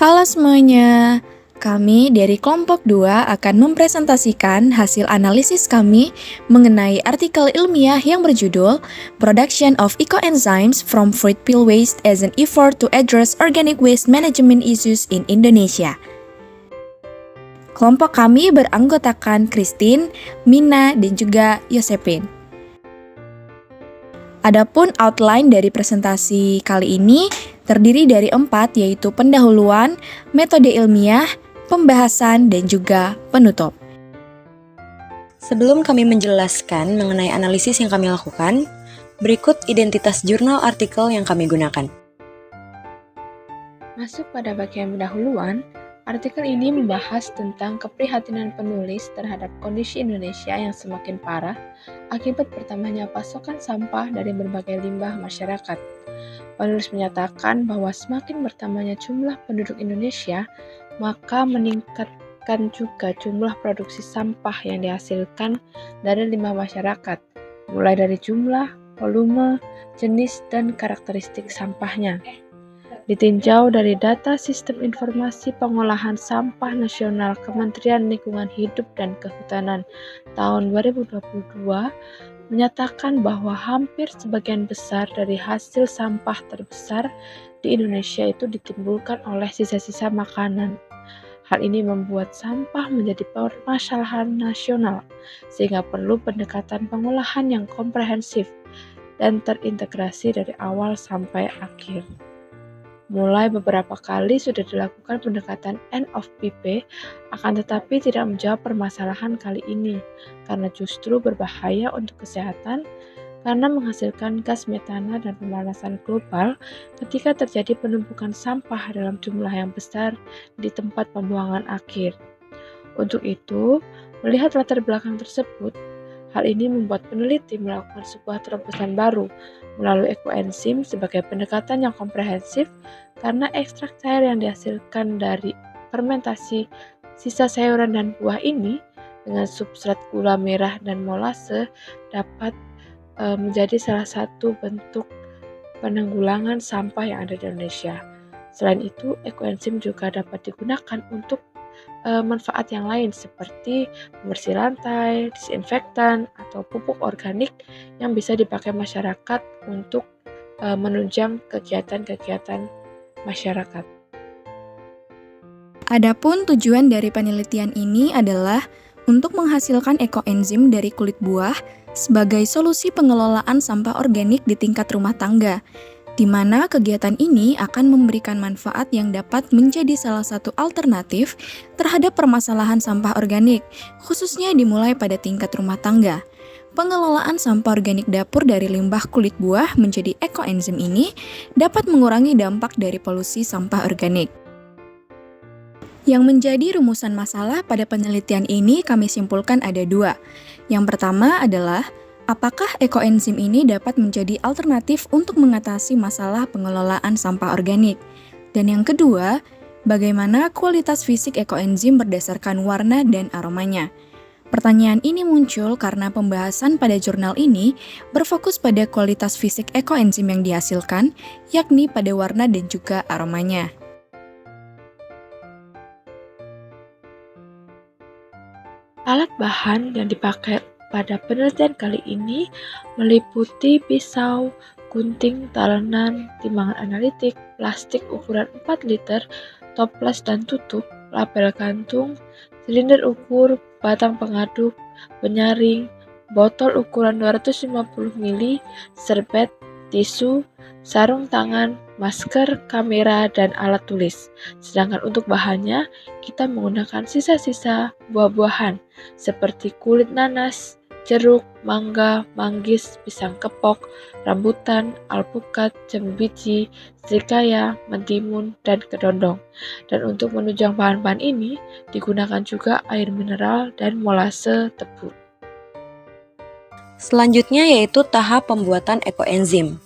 Halo semuanya, kami dari kelompok 2 akan mempresentasikan hasil analisis kami mengenai artikel ilmiah yang berjudul Production of Ecoenzymes from Fruit Peel Waste as an Effort to Address Organic Waste Management Issues in Indonesia. Kelompok kami beranggotakan Christine, Mina, dan juga Yosepin. Adapun outline dari presentasi kali ini terdiri dari 4, yaitu pendahuluan, metode ilmiah, pembahasan, dan juga penutup. Sebelum kami menjelaskan mengenai analisis yang kami lakukan, berikut identitas jurnal artikel yang kami gunakan. Masuk pada bagian pendahuluan, artikel ini membahas tentang keprihatinan penulis terhadap kondisi Indonesia yang semakin parah akibat bertambahnya pasokan sampah dari berbagai limbah masyarakat. Penulis menyatakan bahwa semakin bertambahnya jumlah penduduk Indonesia, maka meningkatkan juga jumlah produksi sampah yang dihasilkan dari limbah masyarakat, mulai dari jumlah, volume, jenis, dan karakteristik sampahnya. Ditinjau dari data Sistem Informasi Pengolahan Sampah Nasional Kementerian Lingkungan Hidup dan Kehutanan tahun 2022, menyatakan bahwa hampir sebagian besar dari hasil sampah terbesar di Indonesia itu ditimbulkan oleh sisa-sisa makanan. Hal ini membuat sampah menjadi permasalahan nasional, sehingga perlu pendekatan pengolahan yang komprehensif dan terintegrasi dari awal sampai akhir. Mulai beberapa kali sudah dilakukan pendekatan end of PP, akan tetapi tidak menjawab permasalahan kali ini, karena justru berbahaya untuk kesehatan, karena menghasilkan gas metana dan pemanasan global ketika terjadi penumpukan sampah dalam jumlah yang besar di tempat pembuangan akhir. Untuk itu, melihat latar belakang tersebut, hal ini membuat peneliti melakukan sebuah terobosan baru melalui ekoenzim sebagai pendekatan yang komprehensif, karena ekstrak cair yang dihasilkan dari fermentasi sisa sayuran dan buah ini dengan substrat gula merah dan molase dapat menjadi salah satu bentuk penanggulangan sampah yang ada di Indonesia. Selain itu, ekoenzim juga dapat digunakan untuk manfaat yang lain seperti pembersih lantai, disinfektan, atau pupuk organik yang bisa dipakai masyarakat untuk menunjang kegiatan-kegiatan masyarakat. Adapun tujuan dari penelitian ini adalah untuk menghasilkan ekoenzim dari kulit buah sebagai solusi pengelolaan sampah organik di tingkat rumah tangga, di mana kegiatan ini akan memberikan manfaat yang dapat menjadi salah satu alternatif terhadap permasalahan sampah organik, khususnya dimulai pada tingkat rumah tangga. Pengelolaan sampah organik dapur dari limbah kulit buah menjadi ekoenzim ini dapat mengurangi dampak dari polusi sampah organik. Yang menjadi rumusan masalah pada penelitian ini kami simpulkan ada 2. Yang pertama adalah, apakah ekoenzim ini dapat menjadi alternatif untuk mengatasi masalah pengelolaan sampah organik? Dan yang kedua, bagaimana kualitas fisik ekoenzim berdasarkan warna dan aromanya? Pertanyaan ini muncul karena pembahasan pada jurnal ini berfokus pada kualitas fisik ekoenzim yang dihasilkan, yakni pada warna dan juga aromanya. Alat bahan yang dipakai pada penelitian kali ini meliputi pisau, gunting, talenan, timbangan analitik, plastik ukuran 4 liter, toples dan tutup, label gantung, silinder ukur, batang pengaduk, penyaring, botol ukuran 250 ml, serbet, tisu, sarung tangan, masker, kamera, dan alat tulis. Sedangkan untuk bahannya, kita menggunakan sisa-sisa buah-buahan seperti kulit nanas, jeruk, mangga, manggis, pisang kepok, rambutan, alpukat, jambu biji, serikaya, mentimun, dan kedondong. Dan untuk menunjang bahan-bahan ini, digunakan juga air mineral dan molase tebu. Selanjutnya yaitu tahap pembuatan ekoenzim.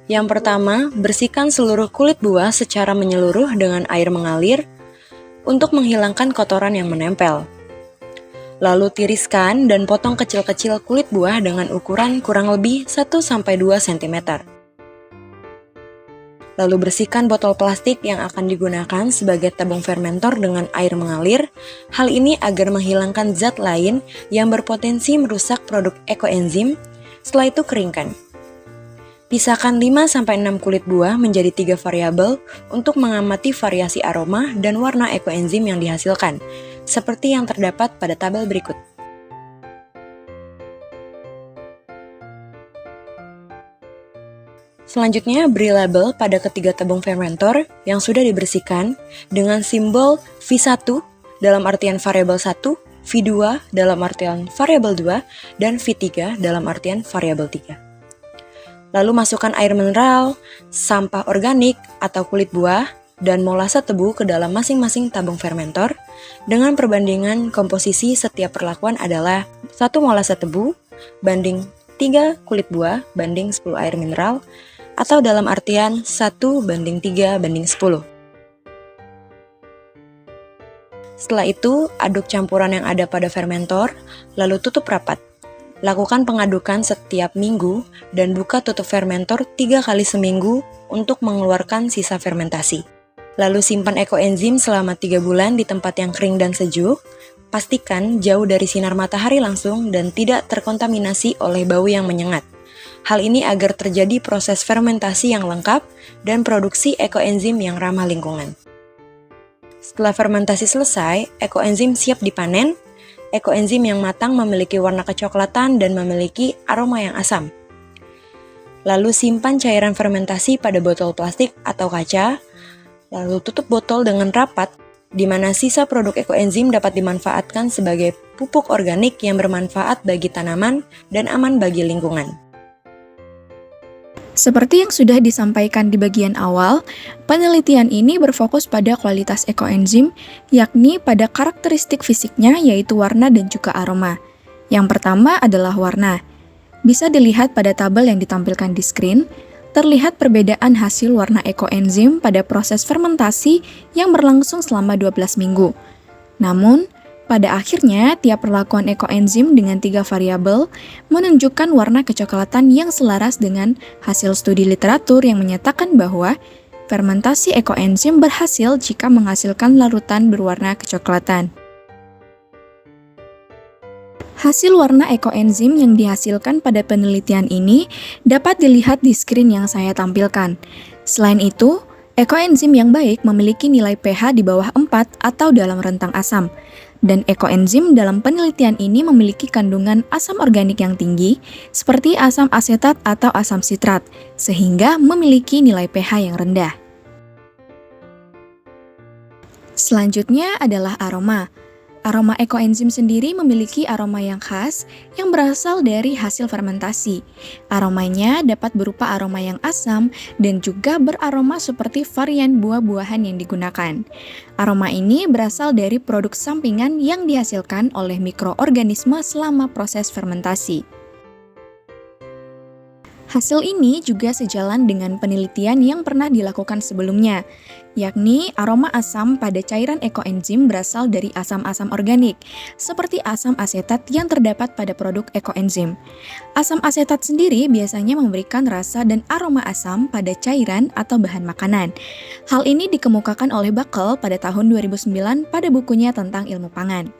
Yang pertama, bersihkan seluruh kulit buah secara menyeluruh dengan air mengalir untuk menghilangkan kotoran yang menempel. Lalu tiriskan dan potong kecil-kecil kulit buah dengan ukuran kurang lebih 1-2 cm. Lalu bersihkan botol plastik yang akan digunakan sebagai tabung fermentor dengan air mengalir. Hal ini agar menghilangkan zat lain yang berpotensi merusak produk ekoenzim. Setelah itu keringkan. Pisahkan 5-6 kulit buah menjadi 3 variabel untuk mengamati variasi aroma dan warna ekoenzim yang dihasilkan, seperti yang terdapat pada tabel berikut. Selanjutnya, beri label pada ketiga tabung fermentor yang sudah dibersihkan dengan simbol V1 dalam artian variabel 1, V2 dalam artian variabel 2, dan V3 dalam artian variabel 3. Lalu masukkan air mineral, sampah organik atau kulit buah, dan molase tebu ke dalam masing-masing tabung fermentor dengan perbandingan komposisi setiap perlakuan adalah 1 molase tebu banding 3 kulit buah banding 10 air mineral, atau dalam artian 1:3:10. Setelah itu, aduk campuran yang ada pada fermentor, lalu tutup rapat. Lakukan pengadukan setiap minggu dan buka tutup fermentor 3 kali seminggu untuk mengeluarkan sisa fermentasi. Lalu simpan ekoenzim selama 3 bulan di tempat yang kering dan sejuk. Pastikan jauh dari sinar matahari langsung dan tidak terkontaminasi oleh bau yang menyengat. Hal ini agar terjadi proses fermentasi yang lengkap dan produksi ekoenzim yang ramah lingkungan. Setelah fermentasi selesai, ekoenzim siap dipanen. Ekoenzim yang matang memiliki warna kecoklatan dan memiliki aroma yang asam. Lalu simpan cairan fermentasi pada botol plastik atau kaca, lalu tutup botol dengan rapat, di mana sisa produk ekoenzim dapat dimanfaatkan sebagai pupuk organik yang bermanfaat bagi tanaman dan aman bagi lingkungan. Seperti yang sudah disampaikan di bagian awal, penelitian ini berfokus pada kualitas ekoenzim, yakni pada karakteristik fisiknya yaitu warna dan juga aroma. Yang pertama adalah warna. Bisa dilihat pada tabel yang ditampilkan di screen, terlihat perbedaan hasil warna ekoenzim pada proses fermentasi yang berlangsung selama 12 minggu. Namun, pada akhirnya, tiap perlakuan ekoenzim dengan 3 variabel menunjukkan warna kecoklatan yang selaras dengan hasil studi literatur yang menyatakan bahwa fermentasi ekoenzim berhasil jika menghasilkan larutan berwarna kecoklatan. Hasil warna ekoenzim yang dihasilkan pada penelitian ini dapat dilihat di screen yang saya tampilkan. Selain itu, ekoenzim yang baik memiliki nilai pH di bawah 4 atau dalam rentang asam. Dan ekoenzim dalam penelitian ini memiliki kandungan asam organik yang tinggi, seperti asam asetat atau asam sitrat, sehingga memiliki nilai pH yang rendah. Selanjutnya adalah aroma. Aroma ekoenzim sendiri memiliki aroma yang khas yang berasal dari hasil fermentasi. Aromanya dapat berupa aroma yang asam dan juga beraroma seperti varian buah-buahan yang digunakan. Aroma ini berasal dari produk sampingan yang dihasilkan oleh mikroorganisme selama proses fermentasi. Hasil ini juga sejalan dengan penelitian yang pernah dilakukan sebelumnya, yakni aroma asam pada cairan ekoenzim berasal dari asam-asam organik, seperti asam asetat yang terdapat pada produk ekoenzim. Asam asetat sendiri biasanya memberikan rasa dan aroma asam pada cairan atau bahan makanan. Hal ini dikemukakan oleh Backel pada tahun 2009 pada bukunya tentang ilmu pangan.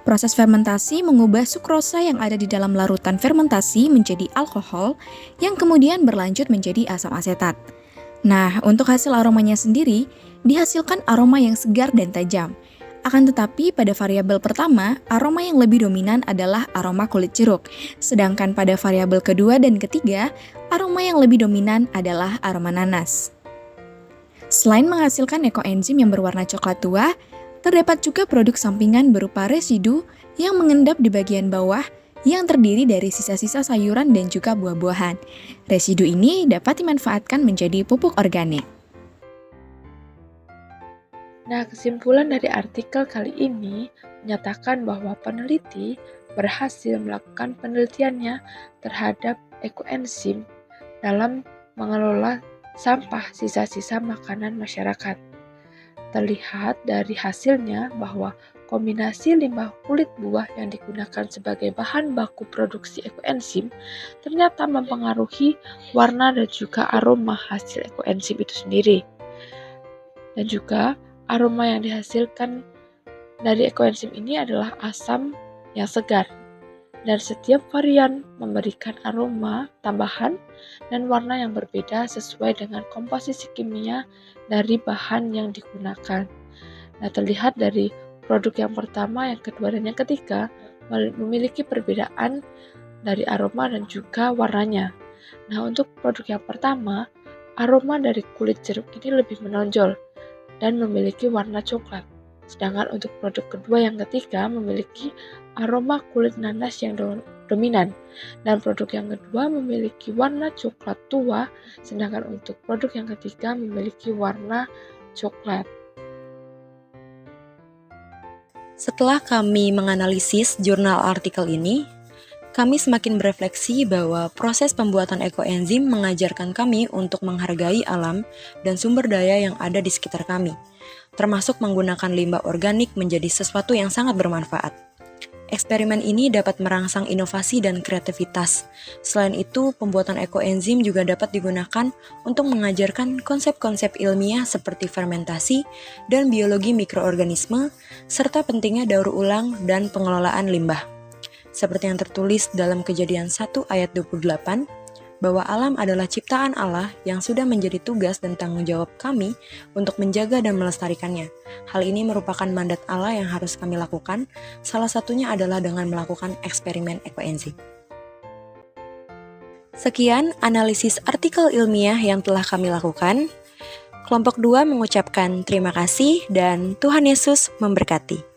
Proses fermentasi mengubah sukrosa yang ada di dalam larutan fermentasi menjadi alkohol yang kemudian berlanjut menjadi asam asetat. Nah, untuk hasil aromanya sendiri, dihasilkan aroma yang segar dan tajam. Akan tetapi pada variabel pertama, aroma yang lebih dominan adalah aroma kulit jeruk. Sedangkan pada variabel kedua dan ketiga, aroma yang lebih dominan adalah aroma nanas. Selain menghasilkan ekoenzim yang berwarna coklat tua, terdapat juga produk sampingan berupa residu yang mengendap di bagian bawah yang terdiri dari sisa-sisa sayuran dan juga buah-buahan. Residu ini dapat dimanfaatkan menjadi pupuk organik. Nah, kesimpulan dari artikel kali ini menyatakan bahwa peneliti berhasil melakukan penelitiannya terhadap ekoenzim dalam mengelola sampah sisa-sisa makanan masyarakat. Terlihat dari hasilnya bahwa kombinasi limbah kulit buah yang digunakan sebagai bahan baku produksi ekoenzim ternyata mempengaruhi warna dan juga aroma hasil ekoenzim itu sendiri. Dan juga aroma yang dihasilkan dari ekoenzim ini adalah asam yang segar. Dan setiap varian memberikan aroma tambahan dan warna yang berbeda sesuai dengan komposisi kimia dari bahan yang digunakan. Nah, terlihat dari produk yang pertama, yang kedua, dan yang ketiga memiliki perbedaan dari aroma dan juga warnanya. Nah, untuk produk yang pertama, aroma dari kulit jeruk ini lebih menonjol dan memiliki warna coklat. Sedangkan untuk produk kedua yang ketiga memiliki aroma kulit nanas yang dominan. Dan produk yang kedua memiliki warna coklat tua, sedangkan untuk produk yang ketiga memiliki warna coklat. Setelah kami menganalisis jurnal artikel ini, kami semakin berefleksi bahwa proses pembuatan ekoenzim mengajarkan kami untuk menghargai alam dan sumber daya yang ada di sekitar kami, termasuk menggunakan limbah organik menjadi sesuatu yang sangat bermanfaat. Eksperimen ini dapat merangsang inovasi dan kreativitas. Selain itu, pembuatan ekoenzim juga dapat digunakan untuk mengajarkan konsep-konsep ilmiah seperti fermentasi dan biologi mikroorganisme, serta pentingnya daur ulang dan pengelolaan limbah. Seperti yang tertulis dalam Kejadian 1 ayat 28, bahwa alam adalah ciptaan Allah yang sudah menjadi tugas dan tanggung jawab kami untuk menjaga dan melestarikannya. Hal ini merupakan mandat Allah yang harus kami lakukan, salah satunya adalah dengan melakukan eksperimen ekoenzim. Sekian analisis artikel ilmiah yang telah kami lakukan. Kelompok 2 mengucapkan terima kasih dan Tuhan Yesus memberkati.